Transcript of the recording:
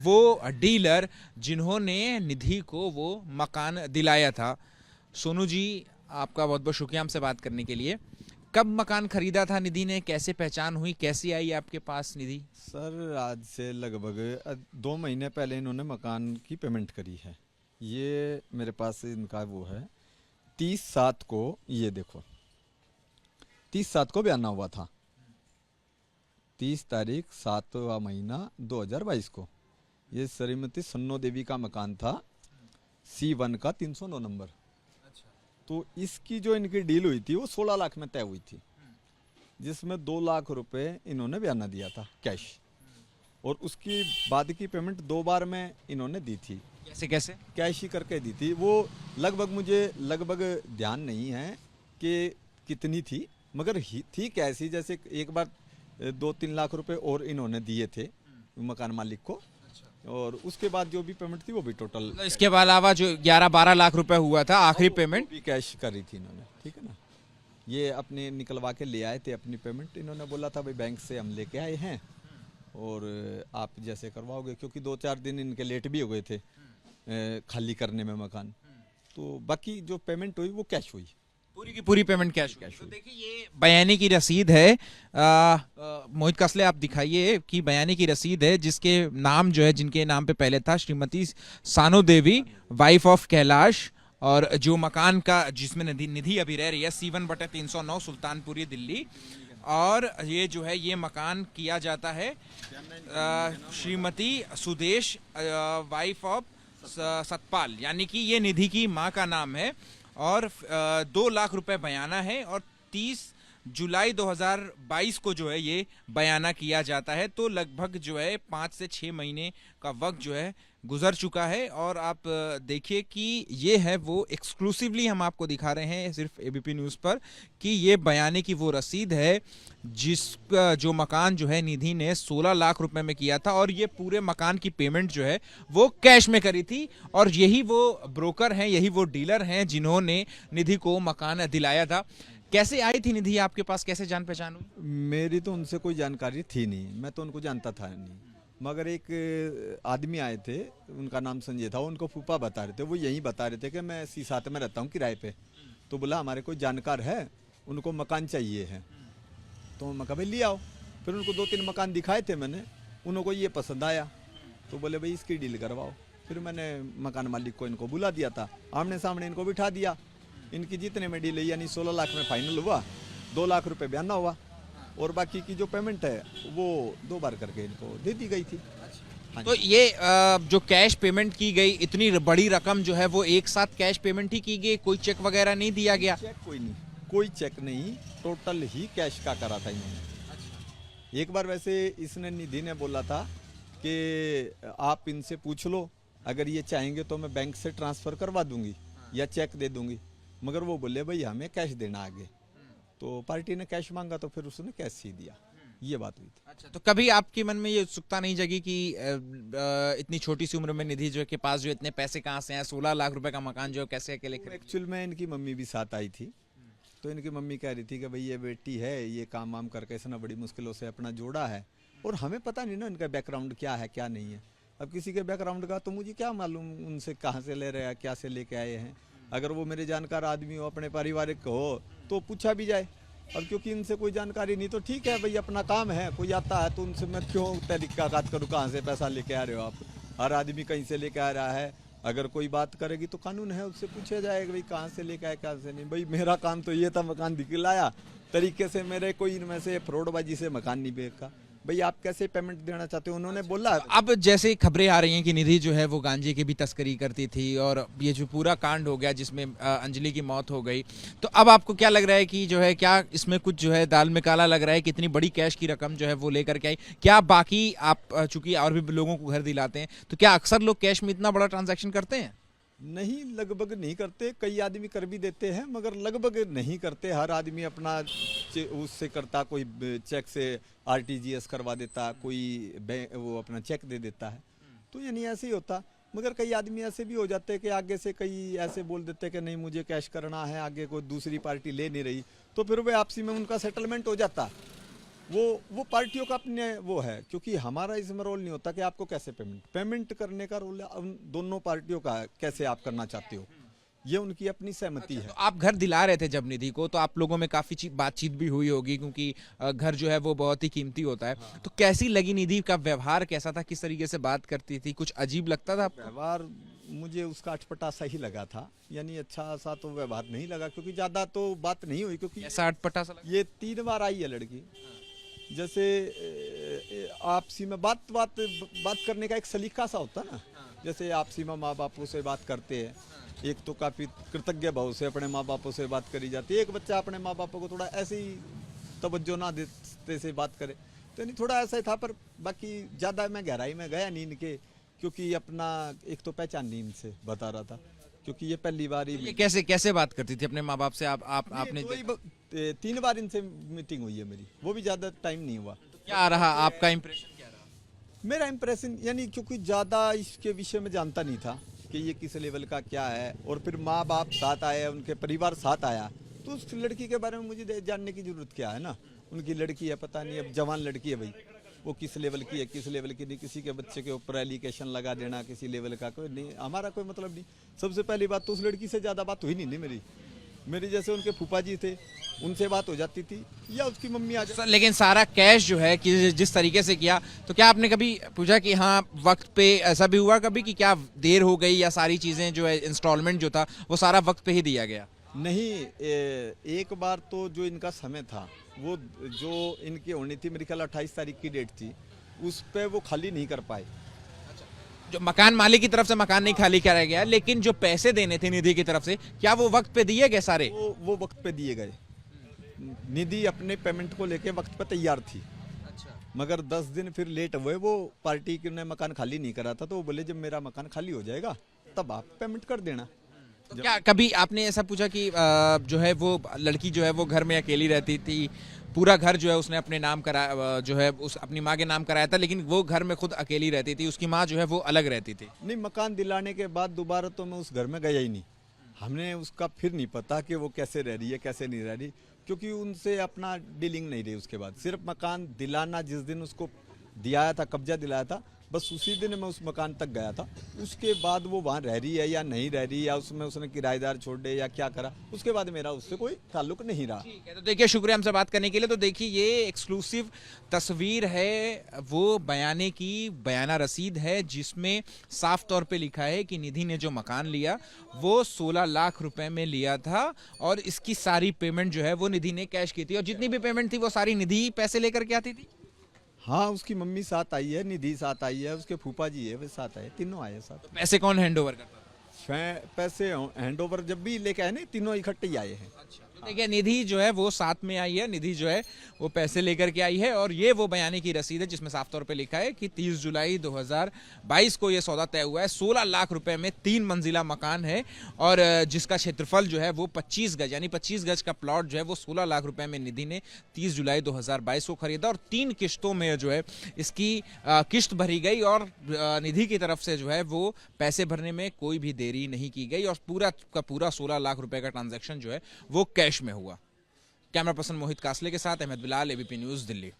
वो डीलर जिन्होंने निधि को वो मकान दिलाया था। सोनू जी, आपका बहुत बहुत शुक्रिया हमसे बात करने के लिए। कब मकान खरीदा था निधि ने, कैसे पहचान हुई, कैसी आई आपके पास निधि? सर आज से लगभग 2 महीने पहले इन्होंने मकान की पेमेंट करी है। ये मेरे पास इनका वो है 30/7 को, ये देखो 30/7 को बयाना हुआ था, 30 तारीख 7वां महीना 2022 को। ये श्रीमती सन्नो देवी का मकान था, C1 का 309 नंबर। तो इसकी जो इनकी डील हुई थी वो 16 लाख में तय हुई थी, जिसमें 2 लाख रुपए इन्होंने बयाना दिया था कैश, और उसकी बाद की पेमेंट 2 बार में इन्होंने दी थी। कैसे कैसे? कैश ही करके दी थी वो। मुझे ध्यान नहीं है कि कितनी थी, मगर थी कैसी, जैसे एक बार 2-3 लाख रुपए और इन्होंने दिए थे मकान मालिक को, और उसके बाद जो भी पेमेंट थी वो भी टोटल, इसके अलावा जो 11-12 लाख रुपए हुआ था आखिरी पेमेंट, भी कैश करी थी इन्होंने। ठीक है ना, ये अपने निकलवा के ले आए थे अपनी पेमेंट। इन्होंने बोला था भाई बैंक से हम लेके आए हैं और आप जैसे करवाओगे, क्योंकि 2-4 दिन इनके लेट भी हो गए थे खाली करने में मकान। तो बाकी जो पेमेंट हुई वो कैश हुई, पूरी की पूरी पेमेंट कैश हुई। तो देखिए ये बयानी की रसीद है। मोहित कसले आप दिखाइए कि बयानी की रसीद है, जिसके नाम जो है, जिनके नाम पे पहले था श्रीमती सानो देवी, वाइफ ऑफ कैलाश, और जो मकान का जिसमें निधि अभी रह रही है C1/309 सुल्तानपुरी दिल्ली। और ये जो है ये मकान किया जाता है श्रीमती सुदेश, वाइफ ऑफ सतपाल, यानी कि ये निधि की माँ का नाम है। और 2 लाख रुपए बयाना है, और 30 जुलाई 2022 को जो है ये बयाना किया जाता है। तो लगभग जो है 5 से 6 महीने का वक्त जो है गुजर चुका है। और आप देखिए कि ये है वो एक्सक्लूसिवली हम आपको दिखा रहे हैं सिर्फ एबीपी न्यूज़ पर, कि ये बयाने की वो रसीद है जिसका जो मकान जो है निधि ने 16 लाख रुपए में किया था, और ये पूरे मकान की पेमेंट जो है वो कैश में करी थी। और यही वो ब्रोकर हैं, यही वो डीलर हैं जिन्होंने निधि को मकान दिलाया था। कैसे आई थी निधि आपके पास, कैसे जान पहचान हुई? मेरी तो उनसे कोई जानकारी थी नहीं, मैं तो उनको जानता था नहीं। मगर एक आदमी आए थे, उनका नाम संजय था, उनको फूफा बता रहे थे, वो यही बता रहे थे कि मैं C7 में रहता हूँ किराए पे। तो बोला हमारे कोई जानकार है, उनको मकान चाहिए है। तो मैं कहा भाई ले आओ। फिर उनको 2-3 मकान दिखाए थे मैंने, उनको ये पसंद आया, तो बोले भाई इसकी डील करवाओ। फिर मैंने मकान मालिक को इनको बुला दिया था, आमने सामने इनको बिठा दिया। इनकी जितने में डील है, यानी 16 लाख में फाइनल हुआ, 2 लाख रुपए बयाना हुआ, और बाकी की जो पेमेंट है वो 2 बार करके इनको दे दी गई थी। तो ये जो कैश पेमेंट की गई, इतनी बड़ी रकम जो है वो एक साथ कैश पेमेंट ही की गई, कोई चेक वगैरह नहीं दिया गया? चेक कोई चेक नहीं, टोटल ही कैश का करा था इन्होंने। एक बार वैसे इसने निधि ने बोला था कि आप इनसे पूछ लो, अगर ये चाहेंगे तो मैं बैंक से ट्रांसफर करवा दूंगी या चेक दे दूंगी, मगर वो बोले भाई हमें कैश देना आगे। तो पार्टी ने कैश मांगा तो फिर उसने कैश ही दिया, ये बात हुई थी। अच्छा, तो कभी आपके मन में ये उत्सुकता नहीं जगी कि इतनी छोटी सी उम्र में निधि जो के पास जो इतने पैसे कहाँ से हैं, 16 लाख रुपए का मकान जो कैसे अकेले खरीद? एक्चुअल में इनकी मम्मी भी साथ आई थी, तो इनकी मम्मी कह रही थी कि भाई ये बेटी है, ये काम वाम करके इसने बड़ी मुश्किलों से अपना जोड़ा है, और हमें पता नहीं ना इनका बैकग्राउंड क्या है क्या नहीं है। अब किसी के बैकग्राउंड का तो मुझे क्या मालूम उनसे कहाँ से ले रहे हैं, क्या से लेके आए हैं। अगर वो मेरे जानकार आदमी हो, अपने पारिवारिक हो, तो पूछा भी जाए। अब क्योंकि इनसे कोई जानकारी नहीं, तो ठीक है भाई अपना काम है, कोई आता है तो उनसे मैं क्यों तहकीकात करूँ कहाँ से पैसा लेके आ रहे हो आप। हर आदमी कहीं से लेके आ रहा है, अगर कोई बात करेगी तो कानून है, उससे पूछा जाएगा भाई कहाँ से लेके आए कहाँ से नहीं। भाई मेरा काम तो ये था, मकान दिखलाया तरीके से, मेरे कोई इनमें से फ्रॉडबाजी से मकान नहीं बेचा। भाई आप कैसे पेमेंट देना चाहते हो, उन्होंने बोला। अब जैसे खबरें आ रही हैं कि निधि जो है वो गांजे की भी तस्करी करती थी, और ये जो पूरा कांड हो गया जिसमें अंजलि की मौत हो गई, तो अब आपको क्या लग रहा है कि जो है क्या इसमें कुछ जो है दाल में काला लग रहा है कि इतनी बड़ी कैश की रकम जो है वो लेकर के आई? क्या बाकी आप चूंकि और भी लोगों को घर दिलाते हैं, तो क्या अक्सर लोग कैश में इतना बड़ा ट्रांजैक्शन करते हैं? नहीं, लगभग नहीं करते, कई आदमी कर भी देते हैं, मगर लगभग नहीं करते। हर आदमी अपना उससे करता, कोई चेक से आरटीजीएस करवा देता, कोई वो अपना चेक दे देता है, तो यानी ऐसे ही होता। मगर कई आदमी ऐसे भी हो जाते हैं कि आगे से कई ऐसे बोल देते हैं कि नहीं मुझे कैश करना है, आगे कोई दूसरी पार्टी ले नहीं रही, तो फिर वे आपसी में उनका सेटलमेंट हो जाता। वो पार्टियों का अपने वो है, क्योंकि हमारा इसमें रोल नहीं होता कि आपको कैसे पेमेंट करने का रोल है उन दोनों पार्टियों का है, कैसे आप करना चाहते हो, ये उनकी अपनी सहमति है। तो आप घर दिला रहे थे जब निधि को, तो आप लोगों में काफी बातचीत भी हुई होगी, क्योंकि घर जो है वो बहुत ही कीमती होता है। तो कैसी लगी निधि का व्यवहार, कैसा था, किस तरीके से बात करती थी, कुछ अजीब लगता था आपको? व्यवहार मुझे उसका अटपटा सा ही लगा था, यानी अच्छा सा तो व्यवहार नहीं लगा, क्योंकि ज्यादा तो बात नहीं हुई, क्योंकि ऐसा अटपटा सा लगा? ये 3 बार आई है लड़की। जैसे आपसी में बात करने का एक सलीका सा होता है ना, जैसे आपसी में माँ बापों से बात करते हैं, एक तो काफी कृतज्ञ भाव से अपने माँ बापों से बात करी जाती है। एक बच्चा अपने माँ बापों को थोड़ा ऐसे ही तवज्जो ना देते से बात करे, तो नहीं थोड़ा ऐसा ही था, पर बाकी ज्यादा मैं गहराई में गया नहीं इनके, क्योंकि अपना एक तो पहचान नहीं इनसे बता रहा था, क्योंकि ये पहली बार ही। ये कैसे कैसे बात करती थी अपने माँ बाप से? आपने तो 3 बार इनसे मीटिंग हुई है मेरी, वो भी ज्यादा टाइम नहीं हुआ। क्या रहा आपका इम्प्रेशन, क्या रहा? मेरा इम्प्रेशन यानी क्योंकि ज़्यादा इसके विषय में जानता नहीं था कि ये किस लेवल का क्या है, और फिर माँ बाप साथ आए, उनके परिवार साथ आया, तो उस लड़की के बारे में मुझे जानने की जरूरत क्या है ना। उनकी लड़की है, पता नहीं, अब जवान लड़की है भाई, वो किस लेवल की है किस लेवल की नहीं, किसी के बच्चे के ऊपर एलिगेशन लगा देना किसी लेवल का कोई नहीं, हमारा कोई मतलब नहीं। सबसे पहली बात तो उस लड़की से ज़्यादा बात हुई नहीं मेरी जैसे उनके फूफा जी थे, उनसे बात हो जाती थी, या उसकी मम्मी आ जाती। लेकिन सारा कैश जो है कि जिस तरीके से किया, तो क्या आपने कभी पूछा कि हाँ वक्त पे, ऐसा भी हुआ कभी कि क्या देर हो गई, या सारी चीजें जो है इंस्टॉलमेंट जो था वो सारा वक्त पे ही दिया गया? नहीं, एक बार तो जो इनका समय था, वो जो इनकी होनी थी मेरे ख्याल 28 तारीख की डेट थी, उस पे वो खाली नहीं कर पाए। जो मकान मालिक की तरफ से मकान नहीं खाली कराया गया, लेकिन जो पैसे देने थे निधि की तरफ से, क्या वो वक्त पे दिए गए सारे? वो वक्त पे दिए गए। निधि अपने पेमेंट को लेके वक्त पे तैयार थी, मगर 10 दिन फिर लेट हुए, वो पार्टी ने मकान खाली नहीं करा था, तो वो बोले जब मेरा मकान खाली हो जाएगा तब आप पेमेंट कर देना। तो क्या कभी आपने ऐसा पूछा कि जो है वो लड़की जो है वो घर में अकेली रहती थी, पूरा घर जो है उसने अपने नाम करा, जो है उस अपनी माँ के नाम कराया था, लेकिन वो घर में खुद अकेली रहती थी, उसकी माँ जो है वो अलग रहती थी? नहीं, मकान दिलाने के बाद दोबारा तो मैं उस घर में गया ही नहीं। हमने उसका फिर नहीं पता कि वो कैसे रह रही है कैसे नहीं रह रही, क्योंकि उनसे अपना डीलिंग नहीं रही। उसके बाद सिर्फ मकान दिलाना, जिस दिन उसको दिलाया था, कब्जा दिलाया था, बस उसी दिन मैं उस मकान तक गया था। उसके बाद वो वहाँ रह रही है या नहीं रह रही, या उसमें उसने किराएदार छोड़ दे या क्या करा, उसके बाद मेरा उससे कोई ताल्लुक नहीं रहा। ठीक है, तो देखिए शुक्रिया हमसे बात करने के लिए। तो देखिए ये एक्सक्लूसिव तस्वीर है, वो बयाने की बयाना रसीद है, जिसमें साफ तौर पे लिखा है कि निधि ने जो मकान लिया वो 16 लाख रुपए में लिया था, और इसकी सारी पेमेंट जो है वो निधि ने कैश की थी, और जितनी भी पेमेंट थी वो सारी निधि पैसे लेकर के आती थी। हाँ, उसकी मम्मी साथ आई है, निधि साथ आई है, उसके फूफा जी है वे साथ आए, तीनों आए साथ। तो पैसे कौन हैंड ओवर करता था? पैसे हैंड ओवर जब भी लेके आए ना, तीनों इकट्ठे ही आए हैं। तो देखिए निधि जो है वो साथ में आई है, निधि जो है वो पैसे लेकर के आई है, और ये वो बयाने की रसीद है जिसमें साफ तौर पे लिखा है कि 30 जुलाई 2022 को ये सौदा तय हुआ है। 16 लाख रुपए में 3 मंजिला मकान है, और जिसका क्षेत्रफल जो है वो 25 गज, यानी 25 गज का प्लॉट जो है वो 16 लाख रुपए में निधि ने 30 जुलाई 2022 को खरीदा, और 3 किस्तों में जो है इसकी किस्त भरी गई, और निधि की तरफ से जो है वो पैसे भरने में कोई भी देरी नहीं की गई, और पूरा का पूरा 16 लाख रुपए का ट्रांजैक्शन जो है वो कैश में हुआ। कैमरा पर्सन मोहित कासले के साथ अहमद बिलाल, एबीपी न्यूज़, दिल्ली।